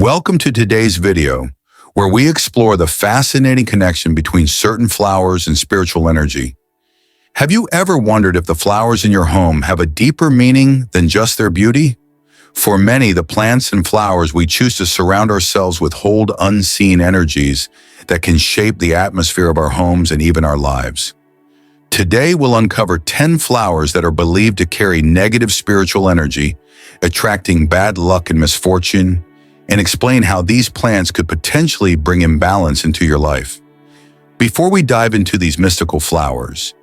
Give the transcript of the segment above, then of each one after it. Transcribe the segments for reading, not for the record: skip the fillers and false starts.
Welcome to today's video, where we explore the fascinating connection between certain flowers and spiritual energy. Have you ever wondered if the flowers in your home have a deeper meaning than just their beauty? For many, the plants and flowers we choose to surround ourselves with hold unseen energies that can shape the atmosphere of our homes and even our lives. Today, we'll uncover 10 flowers that are believed to carry negative spiritual energy, attracting bad luck and misfortune, and explain how these plants could potentially bring imbalance into your life. Before we dive into these mystical flowers,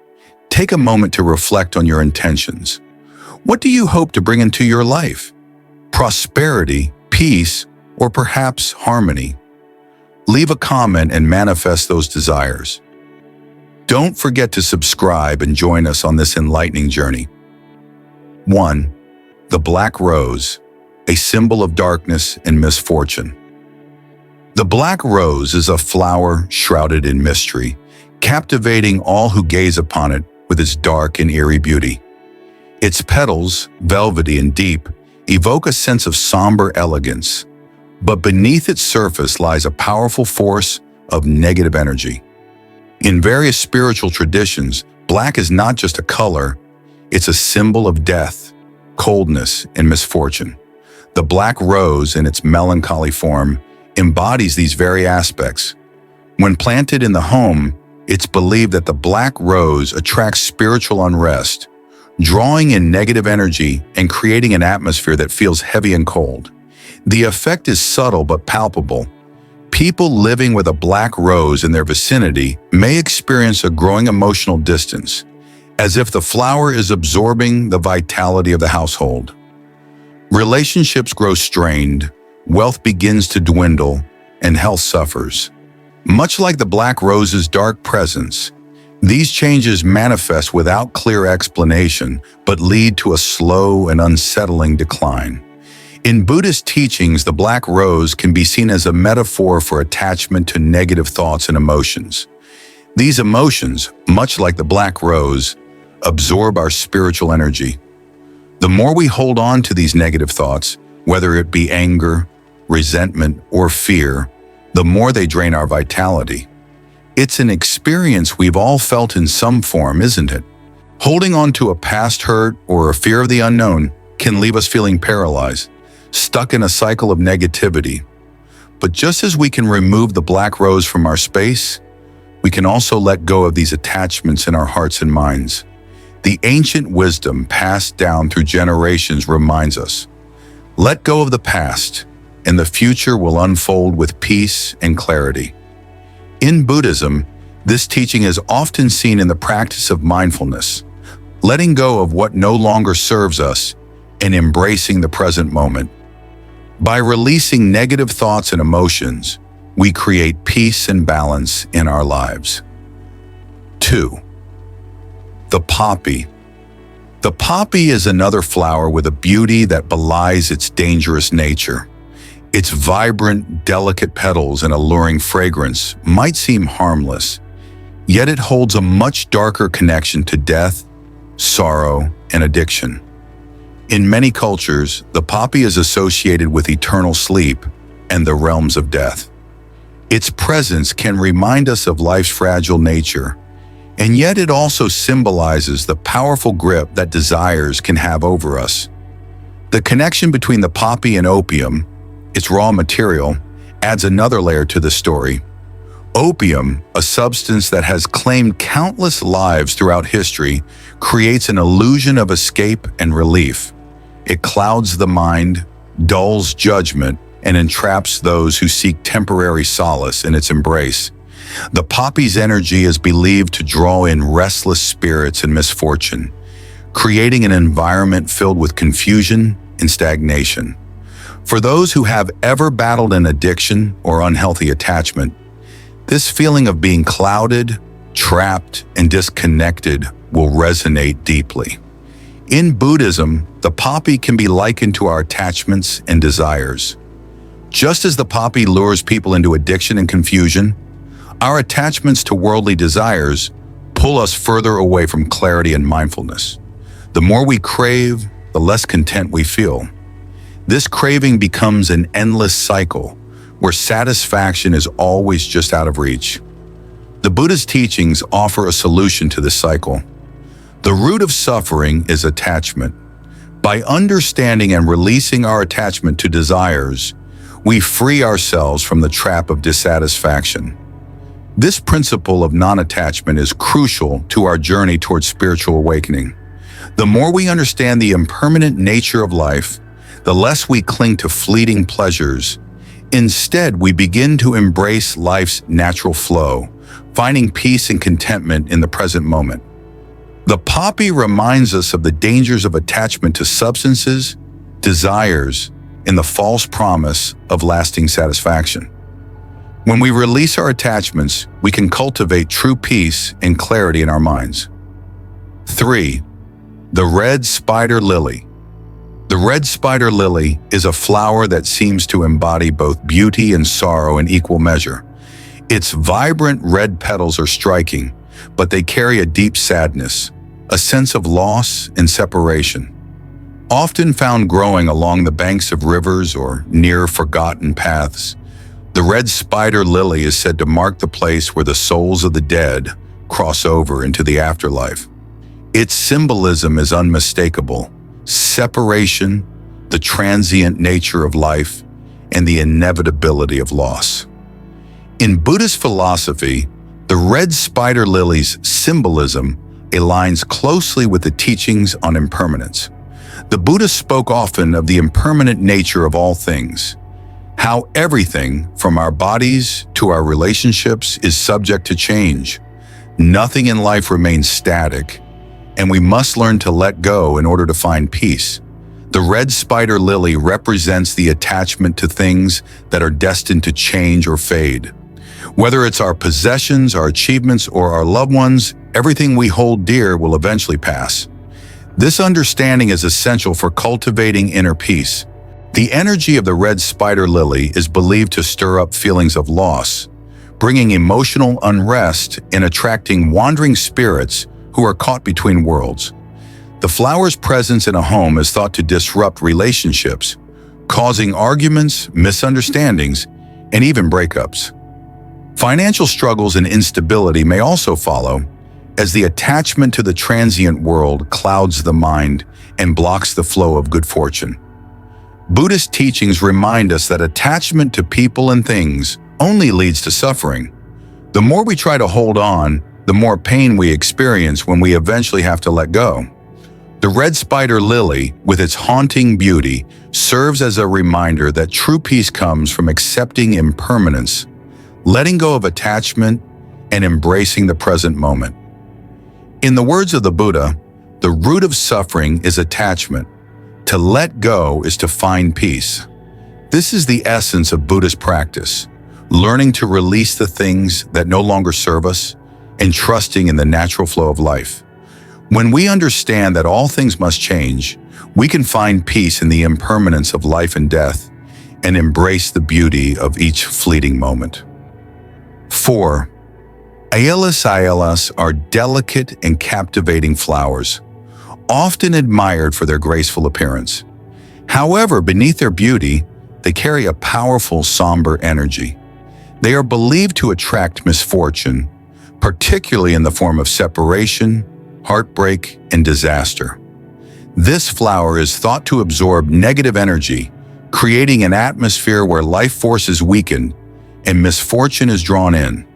take a moment to reflect on your intentions. What do you hope to bring into your life? Prosperity, peace, or perhaps harmony? Leave a comment and manifest those desires. Don't forget to subscribe and join us on this enlightening journey. 1. The black rose, a symbol of darkness and misfortune. The black rose is a flower shrouded in mystery, captivating all who gaze upon it with its dark and eerie beauty. Its petals, velvety and deep, evoke a sense of somber elegance, but beneath its surface lies a powerful force of negative energy. In various spiritual traditions, black is not just a color, it's a symbol of death, coldness, and misfortune. The black rose, in its melancholy form, embodies these very aspects. When planted in the home, it's believed that the black rose attracts spiritual unrest, drawing in negative energy and creating an atmosphere that feels heavy and cold. The effect is subtle but palpable. People living with a black rose in their vicinity may experience a growing emotional distance, as if the flower is absorbing the vitality of the household. Relationships grow strained, wealth begins to dwindle, and health suffers. Much like the black rose's dark presence, these changes manifest without clear explanation, but lead to a slow and unsettling decline. In Buddhist teachings, the black rose can be seen as a metaphor for attachment to negative thoughts and emotions. These emotions, much like the black rose, absorb our spiritual energy. The more we hold on to these negative thoughts, whether it be anger, resentment, or fear, the more they drain our vitality. It's an experience we've all felt in some form, isn't it? Holding on to a past hurt or a fear of the unknown can leave us feeling paralyzed, stuck in a cycle of negativity. But just as we can remove the black rose from our space, we can also let go of these attachments in our hearts and minds. The ancient wisdom passed down through generations reminds us, let go of the past, and the future will unfold with peace and clarity. In Buddhism, this teaching is often seen in the practice of mindfulness, letting go of what no longer serves us and embracing the present moment. By releasing negative thoughts and emotions, we create peace and balance in our lives. 2. The poppy. The poppy is another flower with a beauty that belies its dangerous nature. Its vibrant, delicate petals and alluring fragrance might seem harmless, yet it holds a much darker connection to death, sorrow, and addiction. In many cultures, the poppy is associated with eternal sleep and the realms of death. Its presence can remind us of life's fragile nature, and yet it also symbolizes the powerful grip that desires can have over us. The connection between the poppy and opium, its raw material, adds another layer to the story. Opium, a substance that has claimed countless lives throughout history, creates an illusion of escape and relief. It clouds the mind, dulls judgment, and entraps those who seek temporary solace in its embrace. The poppy's energy is believed to draw in restless spirits and misfortune, creating an environment filled with confusion and stagnation. For those who have ever battled an addiction or unhealthy attachment, this feeling of being clouded, trapped, and disconnected will resonate deeply. In Buddhism, the poppy can be likened to our attachments and desires. Just as the poppy lures people into addiction and confusion, our attachments to worldly desires pull us further away from clarity and mindfulness. The more we crave, the less content we feel. This craving becomes an endless cycle where satisfaction is always just out of reach. The Buddha's teachings offer a solution to this cycle. The root of suffering is attachment. By understanding and releasing our attachment to desires, we free ourselves from the trap of dissatisfaction. This principle of non-attachment is crucial to our journey towards spiritual awakening. The more we understand the impermanent nature of life, the less we cling to fleeting pleasures. Instead, we begin to embrace life's natural flow, finding peace and contentment in the present moment. The poppy reminds us of the dangers of attachment to substances, desires, and the false promise of lasting satisfaction. When we release our attachments, we can cultivate true peace and clarity in our minds. 3. The red spider lily. The red spider lily is a flower that seems to embody both beauty and sorrow in equal measure. Its vibrant red petals are striking, but they carry a deep sadness, a sense of loss and separation. Often found growing along the banks of rivers or near forgotten paths, the red spider lily is said to mark the place where the souls of the dead cross over into the afterlife. Its symbolism is unmistakable: separation, the transient nature of life, and the inevitability of loss. In Buddhist philosophy, the red spider lily's symbolism aligns closely with the teachings on impermanence. The Buddha spoke often of the impermanent nature of all things, how everything, from our bodies to our relationships, is subject to change. Nothing in life remains static, and we must learn to let go in order to find peace. The red spider lily represents the attachment to things that are destined to change or fade. Whether it's our possessions, our achievements, or our loved ones, everything we hold dear will eventually pass. This understanding is essential for cultivating inner peace. The energy of the red spider lily is believed to stir up feelings of loss, bringing emotional unrest and attracting wandering spirits who are caught between worlds. The flower's presence in a home is thought to disrupt relationships, causing arguments, misunderstandings, and even breakups. Financial struggles and instability may also follow, as the attachment to the transient world clouds the mind and blocks the flow of good fortune. Buddhist teachings remind us that attachment to people and things only leads to suffering. The more we try to hold on, the more pain we experience when we eventually have to let go. The red spider lily, with its haunting beauty, serves as a reminder that true peace comes from accepting impermanence, letting go of attachment, and embracing the present moment. In the words of the Buddha, the root of suffering is attachment. To let go is to find peace. This is the essence of Buddhist practice, learning to release the things that no longer serve us and trusting in the natural flow of life. When we understand that all things must change, we can find peace in the impermanence of life and death and embrace the beauty of each fleeting moment. 4. Aelas are delicate and captivating flowers, often admired for their graceful appearance. However, beneath their beauty, they carry a powerful, somber energy. They are believed to attract misfortune, particularly in the form of separation, heartbreak, and disaster. This flower is thought to absorb negative energy, creating an atmosphere where life force is weakened and misfortune is drawn in.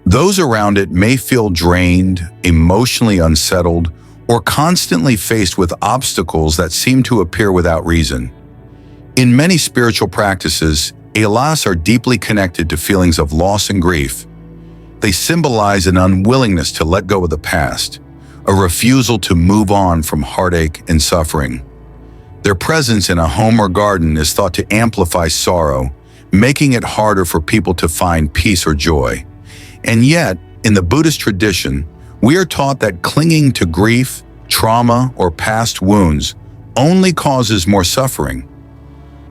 Those around it may feel drained, emotionally unsettled, or constantly faced with obstacles that seem to appear without reason. In many spiritual practices, aelas are deeply connected to feelings of loss and grief. They symbolize an unwillingness to let go of the past, a refusal to move on from heartache and suffering. Their presence in a home or garden is thought to amplify sorrow, making it harder for people to find peace or joy. And yet, in the Buddhist tradition, we are taught that clinging to grief, trauma, or past wounds only causes more suffering.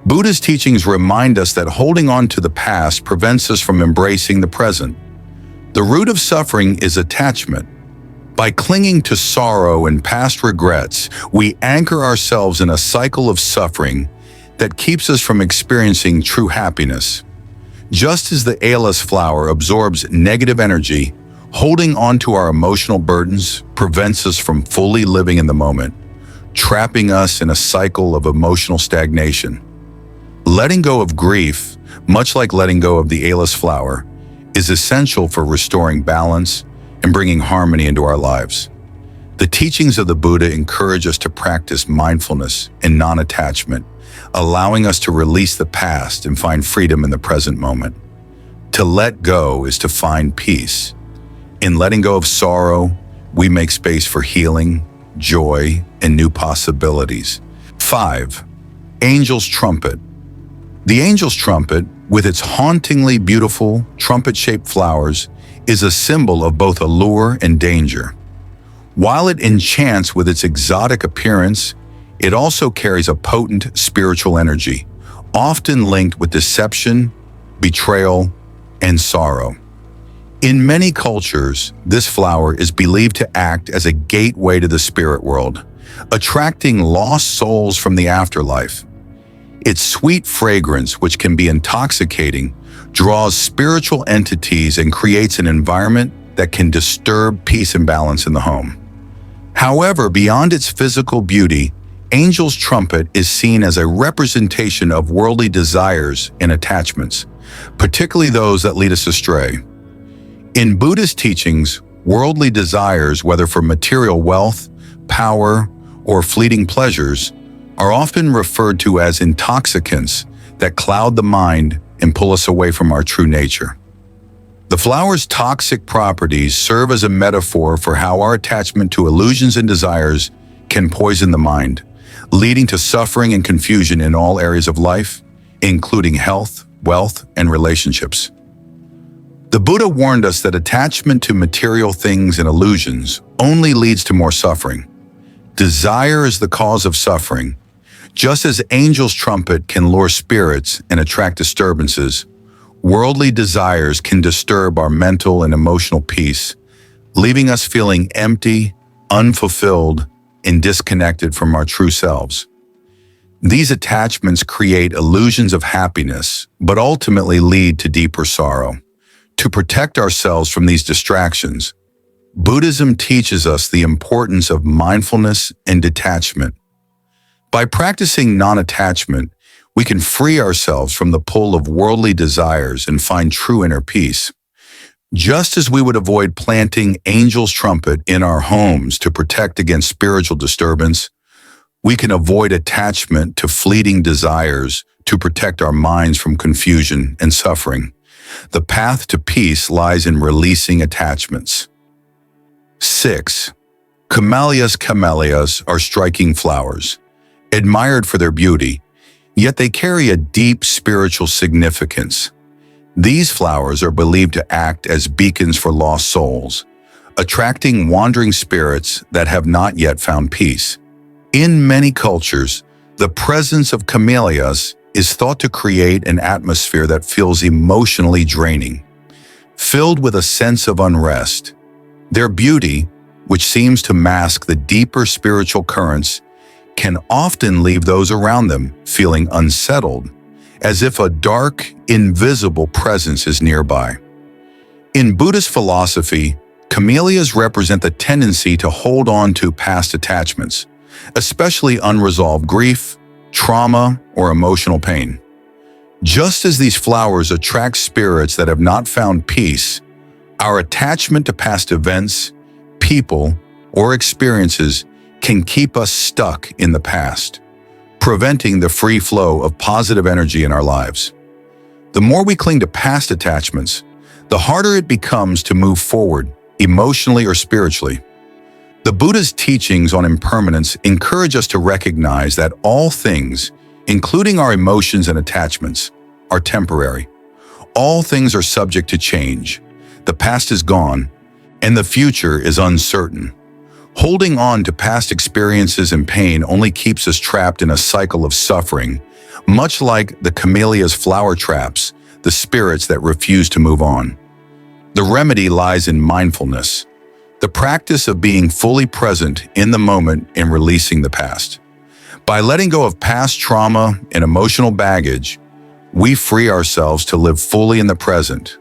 Buddha's teachings remind us that holding on to the past prevents us from embracing the present. The root of suffering is attachment. By clinging to sorrow and past regrets, we anchor ourselves in a cycle of suffering that keeps us from experiencing true happiness. Just as the Aeolus flower absorbs negative energy, holding on to our emotional burdens prevents us from fully living in the moment, trapping us in a cycle of emotional stagnation. Letting go of grief, much like letting go of the Aeolus flower, is essential for restoring balance and bringing harmony into our lives. The teachings of the Buddha encourage us to practice mindfulness and non-attachment, allowing us to release the past and find freedom in the present moment. To let go is to find peace. In letting go of sorrow, we make space for healing, joy, and new possibilities. 5. Angel's Trumpet. The angel's trumpet, with its hauntingly beautiful trumpet-shaped flowers, is a symbol of both allure and danger. While it enchants with its exotic appearance, it also carries a potent spiritual energy, often linked with deception, betrayal, and sorrow. In many cultures, this flower is believed to act as a gateway to the spirit world, attracting lost souls from the afterlife. Its sweet fragrance, which can be intoxicating, draws spiritual entities and creates an environment that can disturb peace and balance in the home. However, beyond its physical beauty, Angel's Trumpet is seen as a representation of worldly desires and attachments, particularly those that lead us astray. In Buddhist teachings, worldly desires, whether for material wealth, power, or fleeting pleasures, are often referred to as intoxicants that cloud the mind and pull us away from our true nature. The flower's toxic properties serve as a metaphor for how our attachment to illusions and desires can poison the mind, leading to suffering and confusion in all areas of life, including health, wealth, and relationships. The Buddha warned us that attachment to material things and illusions only leads to more suffering. Desire is the cause of suffering. Just as Angel's Trumpet can lure spirits and attract disturbances, worldly desires can disturb our mental and emotional peace, leaving us feeling empty, unfulfilled, and disconnected from our true selves. These attachments create illusions of happiness, but ultimately lead to deeper sorrow. To protect ourselves from these distractions, Buddhism teaches us the importance of mindfulness and detachment. By practicing non-attachment, we can free ourselves from the pull of worldly desires and find true inner peace. Just as we would avoid planting Angel's Trumpet in our homes to protect against spiritual disturbance, we can avoid attachment to fleeting desires to protect our minds from confusion and suffering. The path to peace lies in releasing attachments. 6. Camellias are striking flowers, admired for their beauty, yet they carry a deep spiritual significance. These flowers are believed to act as beacons for lost souls, attracting wandering spirits that have not yet found peace. In many cultures, the presence of camellias is thought to create an atmosphere that feels emotionally draining, filled with a sense of unrest. Their beauty, which seems to mask the deeper spiritual currents, can often leave those around them feeling unsettled, as if a dark, invisible presence is nearby. In Buddhist philosophy, camellias represent the tendency to hold on to past attachments, especially unresolved grief, trauma, or emotional pain. Just as these flowers attract spirits that have not found peace, our attachment to past events, people, or experiences can keep us stuck in the past, preventing the free flow of positive energy in our lives. The more we cling to past attachments, the harder it becomes to move forward, emotionally or spiritually. The Buddha's teachings on impermanence encourage us to recognize that all things, including our emotions and attachments, are temporary. All things are subject to change. The past is gone, and the future is uncertain. Holding on to past experiences and pain only keeps us trapped in a cycle of suffering, much like the camellia's flower traps the spirits that refuse to move on. The remedy lies in mindfulness, the practice of being fully present in the moment and releasing the past. By letting go of past trauma and emotional baggage, we free ourselves to live fully in the present.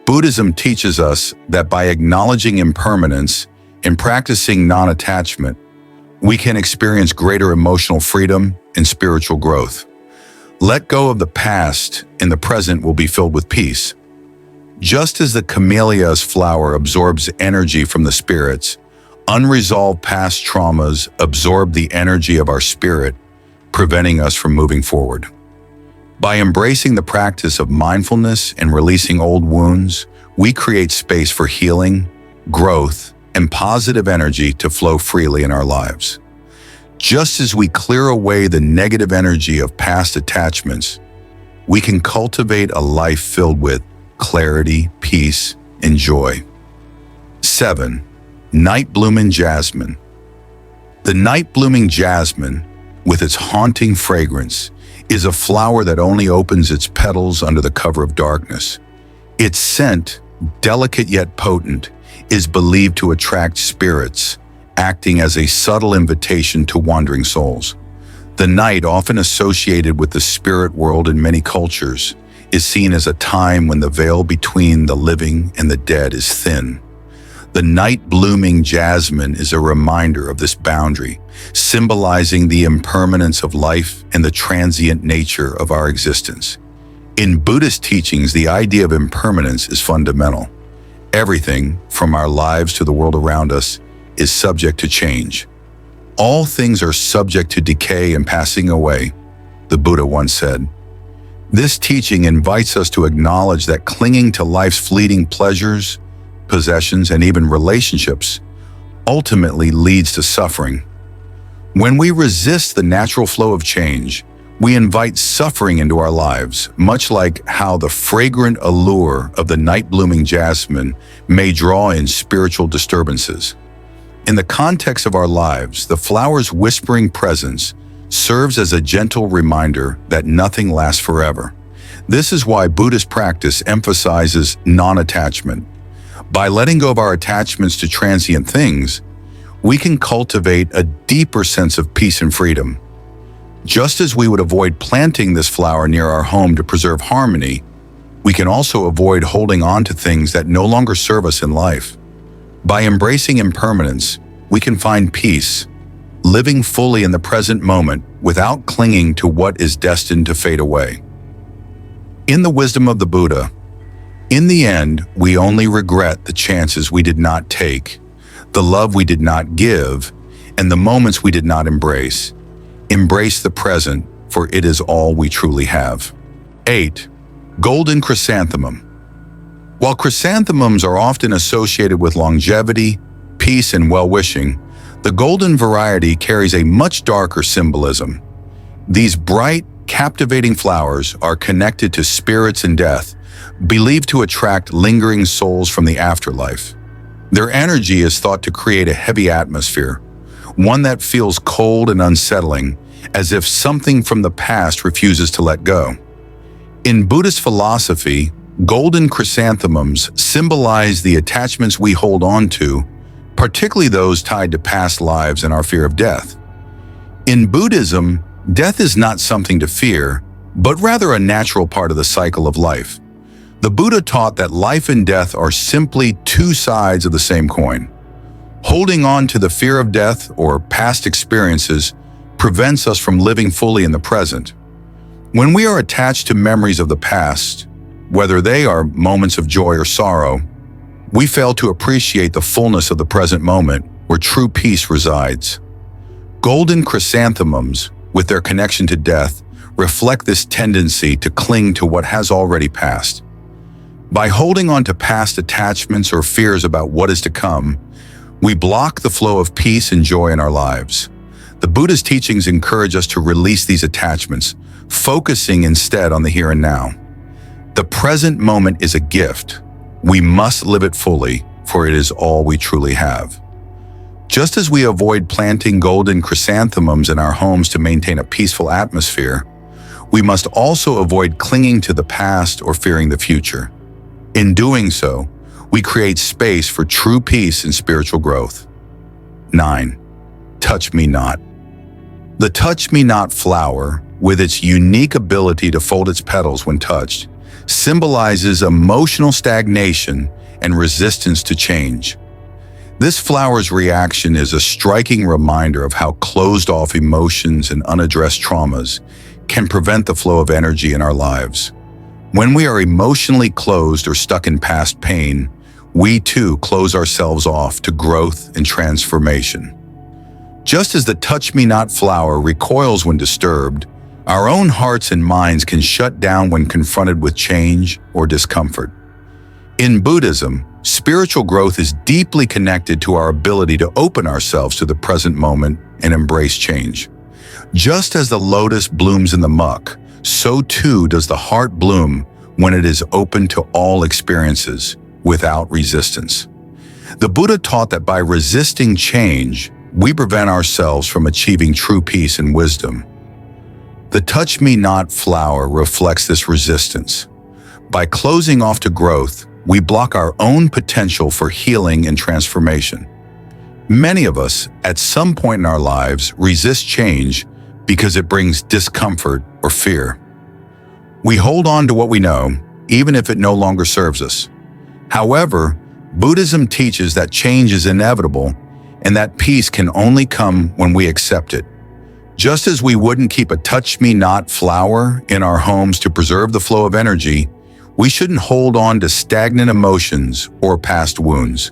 Buddhism teaches us that by acknowledging impermanence and practicing non-attachment, we can experience greater emotional freedom and spiritual growth. Let go of the past, and the present will be filled with peace. Just as the camellia's flower absorbs energy from the spirits, unresolved past traumas absorb the energy of our spirit, preventing us from moving forward. By embracing the practice of mindfulness and releasing old wounds, we create space for healing, growth, and positive energy to flow freely in our lives. Just as we clear away the negative energy of past attachments, we can cultivate a life filled with clarity, peace, and joy. 7. Night-blooming jasmine. The night-blooming jasmine, with its haunting fragrance, is a flower that only opens its petals under the cover of darkness. Its scent, delicate yet potent, is believed to attract spirits, acting as a subtle invitation to wandering souls. The night, often associated with the spirit world in many cultures, is seen as a time when the veil between the living and the dead is thin. The night-blooming jasmine is a reminder of this boundary, symbolizing the impermanence of life and the transient nature of our existence. In Buddhist teachings, the idea of impermanence is fundamental. Everything, from our lives to the world around us, is subject to change. All things are subject to decay and passing away, the Buddha once said. This teaching invites us to acknowledge that clinging to life's fleeting pleasures, possessions, and even relationships ultimately leads to suffering. When we resist the natural flow of change, we invite suffering into our lives, much like how the fragrant allure of the night-blooming jasmine may draw in spiritual disturbances. In the context of our lives, the flower's whispering presence serves as a gentle reminder that nothing lasts forever. This is why Buddhist practice emphasizes non-attachment. By letting go of our attachments to transient things, we can cultivate a deeper sense of peace and freedom. Just as we would avoid planting this flower near our home to preserve harmony, we can also avoid holding on to things that no longer serve us in life. By embracing impermanence, we can find peace, living fully in the present moment without clinging to what is destined to fade away. In the wisdom of the Buddha, in the end, we only regret the chances we did not take, the love we did not give, and the moments we did not embrace. Embrace the present, for it is all we truly have. 8. Golden chrysanthemum. While chrysanthemums are often associated with longevity, peace, and well-wishing, the golden variety carries a much darker symbolism. These bright, captivating flowers are connected to spirits and death, believed to attract lingering souls from the afterlife. Their energy is thought to create a heavy atmosphere, one that feels cold and unsettling, as if something from the past refuses to let go. In Buddhist philosophy, golden chrysanthemums symbolize the attachments we hold on to, particularly those tied to past lives and our fear of death. In Buddhism, death is not something to fear, but rather a natural part of the cycle of life. The Buddha taught that life and death are simply two sides of the same coin. Holding on to the fear of death or past experiences prevents us from living fully in the present. When we are attached to memories of the past, whether they are moments of joy or sorrow, we fail to appreciate the fullness of the present moment where true peace resides. Golden chrysanthemums, with their connection to death, reflect this tendency to cling to what has already passed. By holding on to past attachments or fears about what is to come, we block the flow of peace and joy in our lives. The Buddha's teachings encourage us to release these attachments, focusing instead on the here and now. The present moment is a gift. We must live it fully, for it is all we truly have. Just as we avoid planting golden chrysanthemums in our homes to maintain a peaceful atmosphere, we must also avoid clinging to the past or fearing the future. In doing so, we create space for true peace and spiritual growth. 9. Touch me not. The touch-me-not flower, with its unique ability to fold its petals when touched, symbolizes emotional stagnation and resistance to change. This flower's reaction is a striking reminder of how closed-off emotions and unaddressed traumas can prevent the flow of energy in our lives. When we are emotionally closed or stuck in past pain, we too close ourselves off to growth and transformation. Just as the touch-me-not flower recoils when disturbed, our own hearts and minds can shut down when confronted with change or discomfort. In Buddhism, spiritual growth is deeply connected to our ability to open ourselves to the present moment and embrace change. Just as the lotus blooms in the muck, so too does the heart bloom when it is open to all experiences without resistance. The Buddha taught that by resisting change, we prevent ourselves from achieving true peace and wisdom. The touch-me-not flower reflects this resistance. By closing off to growth, we block our own potential for healing and transformation. Many of us, at some point in our lives, resist change because it brings discomfort or fear. We hold on to what we know, even if it no longer serves us. However, Buddhism teaches that change is inevitable and that peace can only come when we accept it. Just as we wouldn't keep a touch-me-not flower in our homes to preserve the flow of energy, we shouldn't hold on to stagnant emotions or past wounds.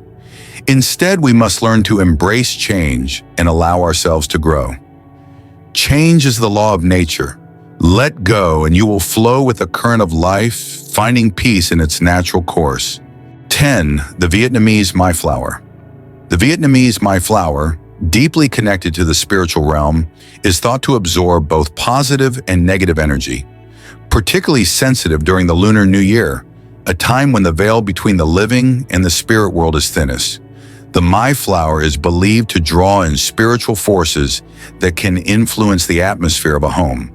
Instead, we must learn to embrace change and allow ourselves to grow. Change is the law of nature. Let go and you will flow with the current of life, finding peace in its natural course. 10. The Vietnamese My Flower. The Vietnamese My Flower, deeply connected to the spiritual realm, is thought to absorb both positive and negative energy, particularly sensitive during the Lunar New Year, a time when the veil between the living and the spirit world is thinnest. The My Flower is believed to draw in spiritual forces that can influence the atmosphere of a home.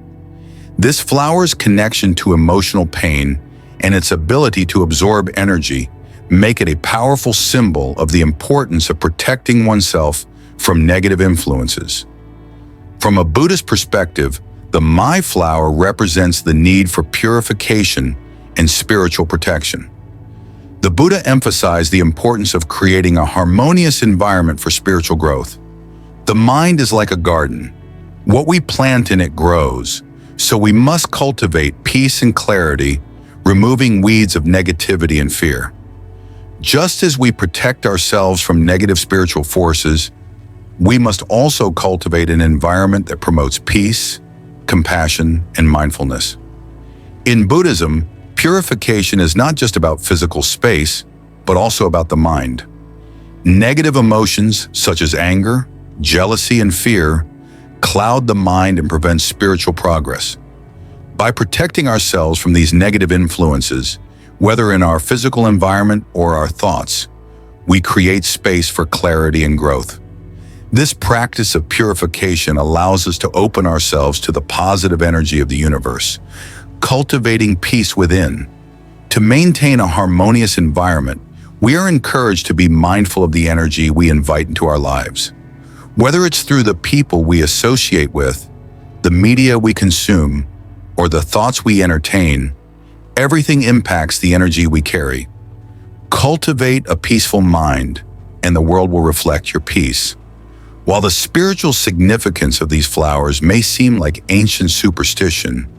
This flower's connection to emotional pain and its ability to absorb energy make it a powerful symbol of the importance of protecting oneself from negative influences. From a Buddhist perspective, the My Flower represents the need for purification and spiritual protection. The Buddha emphasized the importance of creating a harmonious environment for spiritual growth. The mind is like a garden. What we plant in it grows, so we must cultivate peace and clarity, removing weeds of negativity and fear. Just as we protect ourselves from negative spiritual forces, we must also cultivate an environment that promotes peace, compassion, and mindfulness. In Buddhism, purification is not just about physical space, but also about the mind. Negative emotions such as anger, jealousy, and fear cloud the mind and prevent spiritual progress. By protecting ourselves from these negative influences, whether in our physical environment or our thoughts, we create space for clarity and growth. This practice of purification allows us to open ourselves to the positive energy of the universe, cultivating peace within. To maintain a harmonious environment, we are encouraged to be mindful of the energy we invite into our lives. Whether it's through the people we associate with, the media we consume, or the thoughts we entertain, everything impacts the energy we carry. Cultivate a peaceful mind, and the world will reflect your peace. While the spiritual significance of these flowers may seem like ancient superstition,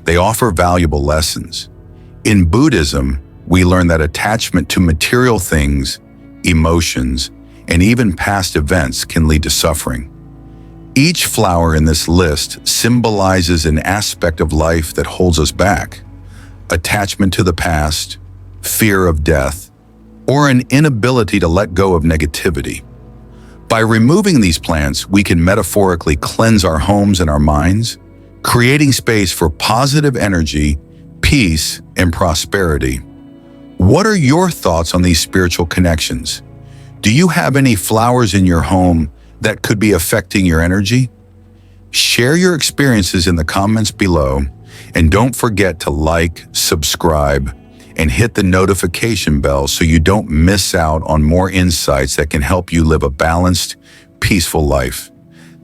they offer valuable lessons. In Buddhism, we learn that attachment to material things, emotions, and even past events can lead to suffering. Each flower in this list symbolizes an aspect of life that holds us back: attachment to the past, fear of death, or an inability to let go of negativity. By removing these plants, we can metaphorically cleanse our homes and our minds, creating space for positive energy, peace, and prosperity. What are your thoughts on these spiritual connections? Do you have any flowers in your home that could be affecting your energy? Share your experiences in the comments below, and don't forget to like, subscribe, and hit the notification bell so you don't miss out on more insights that can help you live a balanced, peaceful life.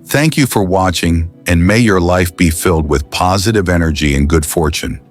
Thank you for watching, and may your life be filled with positive energy and good fortune.